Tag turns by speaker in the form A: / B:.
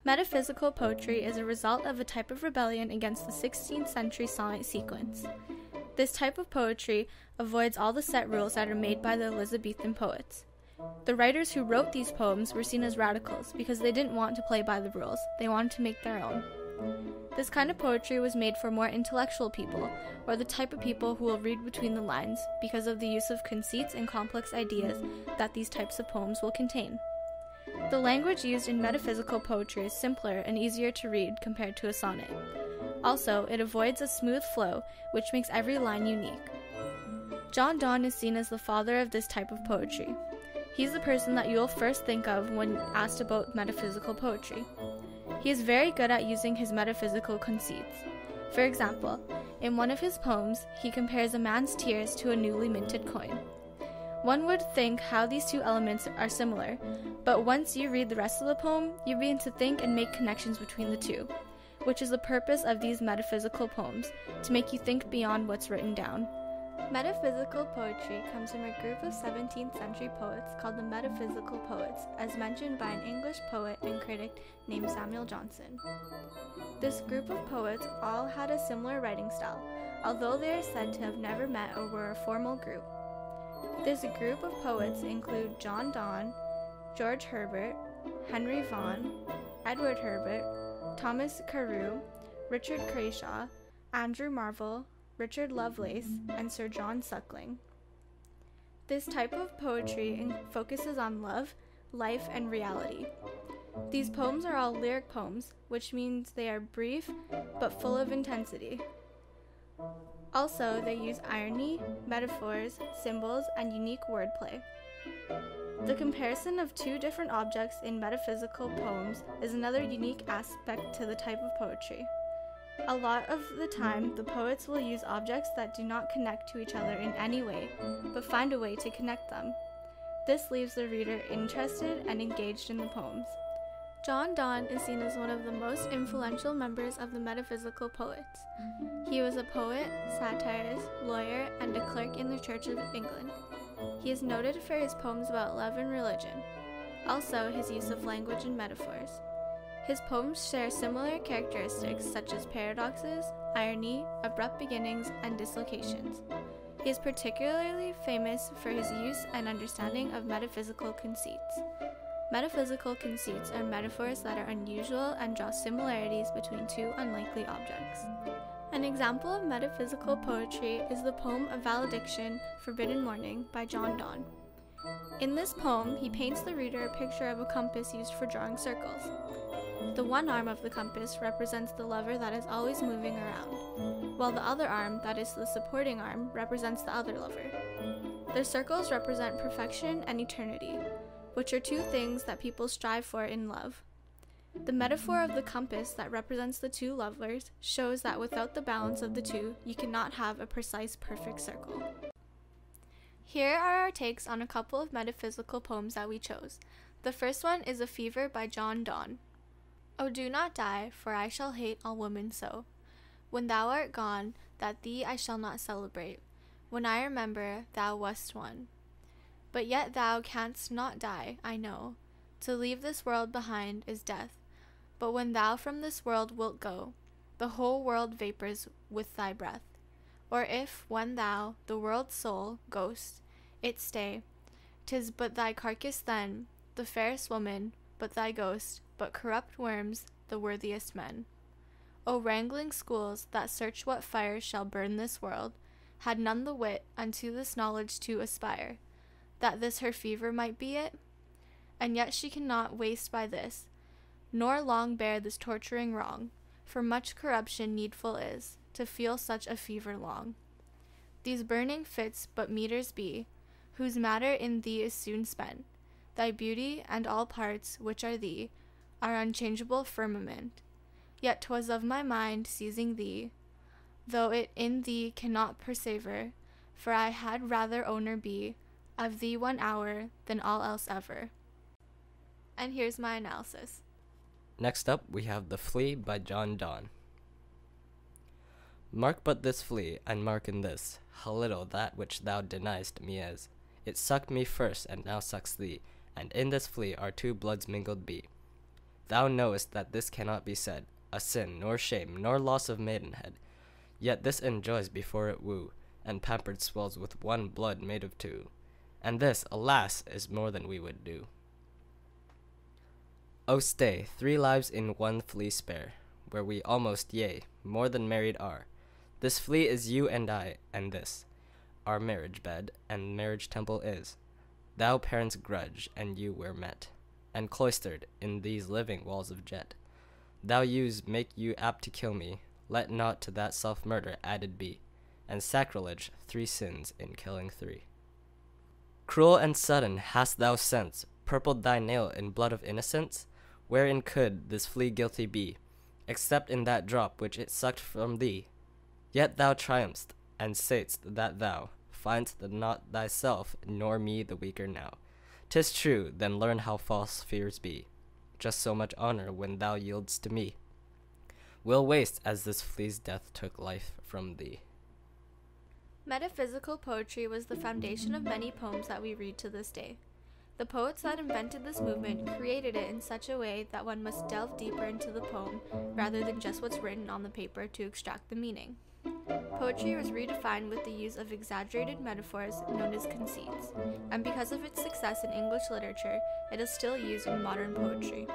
A: Metaphysical poetry is a result of a type of rebellion against the 16th century sonnet sequence. This type of poetry avoids all the set rules that are made by the Elizabethan poets. The writers who wrote these poems were seen as radicals because they didn't want to play by the rules, they wanted to make their own. This kind of poetry was made for more intellectual people, or the type of people who will read between the lines because of the use of conceits and complex ideas that these types of poems will contain. The language used in metaphysical poetry is simpler and easier to read compared to a sonnet. Also, it avoids a smooth flow, which makes every line unique. John Donne is seen as the father of this type of poetry. He's the person that you'll first think of when asked about metaphysical poetry. He is very good at using his metaphysical conceits. For example, in one of his poems, he compares a man's tears to a newly minted coin. One would think how these two elements are similar, but once you read the rest of the poem, you begin to think and make connections between the two, which is the purpose of these metaphysical poems, to make you think beyond what's written down. Metaphysical poetry comes from a group of 17th century poets called the Metaphysical Poets, as mentioned by an English poet and critic named Samuel Johnson. This group of poets all had a similar writing style, although they are said to have never met or were a formal group. This group of poets include John Donne, George Herbert, Henry Vaughan, Edward Herbert, Thomas Carew, Richard Crashaw, Andrew Marvell, Richard Lovelace, and Sir John Suckling. This type of poetry focuses on love, life, and reality. These poems are all lyric poems, which means they are brief but full of intensity. Also, they use irony, metaphors, symbols, and unique wordplay. The comparison of two different objects in metaphysical poems is another unique aspect to the type of poetry. A lot of the time, the poets will use objects that do not connect to each other in any way, but find a way to connect them. This leaves the reader interested and engaged in the poems. John Donne is seen as one of the most influential members of the metaphysical poets. He was a poet, satirist, lawyer, and a clerk in the Church of England. He is noted for his poems about love and religion, also his use of language and metaphors. His poems share similar characteristics such as paradoxes, irony, abrupt beginnings, and dislocations. He is particularly famous for his use and understanding of metaphysical conceits. Metaphysical conceits are metaphors that are unusual and draw similarities between two unlikely objects. An example of metaphysical poetry is the poem A Valediction, Forbidden Morning by John Donne. In this poem, he paints the reader a picture of a compass used for drawing circles. The one arm of the compass represents the lover that is always moving around, while the other arm, that is the supporting arm, represents the other lover. The circles represent perfection and eternity, which are two things that people strive for in love. The metaphor of the compass that represents the two lovers shows that without the balance of the two, you cannot have a precise, perfect circle. Here are our takes on a couple of metaphysical poems that we chose. The first one is A Fever by John Donne. Oh, do not die, for I shall hate all women so. When thou art gone, that thee I shall not celebrate. When I remember thou wast one. But yet thou canst not die, I know. To leave this world behind is death. But when thou from this world wilt go, the whole world vapors with thy breath. Or if, when thou, the world's soul, ghost, it stay, 'tis but thy carcass then, the fairest woman, but thy ghost, but corrupt worms, the worthiest men. O wrangling schools, that search what fires shall burn this world, had none the wit unto this knowledge to aspire, that this her fever might be it? And yet she cannot waste by this, nor long bear this torturing wrong, for much corruption needful is, to feel such a fever long. These burning fits but meters be, whose matter in thee is soon spent. Thy beauty and all parts which are thee are unchangeable firmament. Yet 'twas of my mind seizing thee, though it in thee cannot persever, for I had rather owner be of thee 1 hour than all else ever. And here's my analysis.
B: Next up, we have The Flea by John Donne. Mark but this flea, and mark in this, how little that which thou deniest me is. It sucked me first, and now sucks thee, and in this flea our two bloods mingled be. Thou knowest that this cannot be said, a sin, nor shame, nor loss of maidenhead. Yet this enjoys before it woo, and pampered swells with one blood made of two. And this, alas, is more than we would do. Oh stay, 3 lives in one flea spare, where we almost, yea, more than married are. This flea is you and I, and this, our marriage bed, and marriage temple is. Thou parents grudge, and you were met, and cloistered in these living walls of jet. Thou use make you apt to kill me, let not to that self-murder added be, and sacrilege 3 sins in killing 3. Cruel and sudden hast thou sense, purpled thy nail in blood of innocence? Wherein could this flea guilty be, except in that drop which it sucked from thee? Yet thou triumph'st, and say'st that thou find'st not thyself, nor me the weaker now. 'Tis true, then learn how false fears be. Just so much honor when thou yield'st to me will waste as this flea's death took life from thee.
A: Metaphysical poetry was the foundation of many poems that we read to this day. The poets that invented this movement created it in such a way that one must delve deeper into the poem rather than just what's written on the paper to extract the meaning. Poetry was redefined with the use of exaggerated metaphors known as conceits, and because of its success in English literature, it is still used in modern poetry.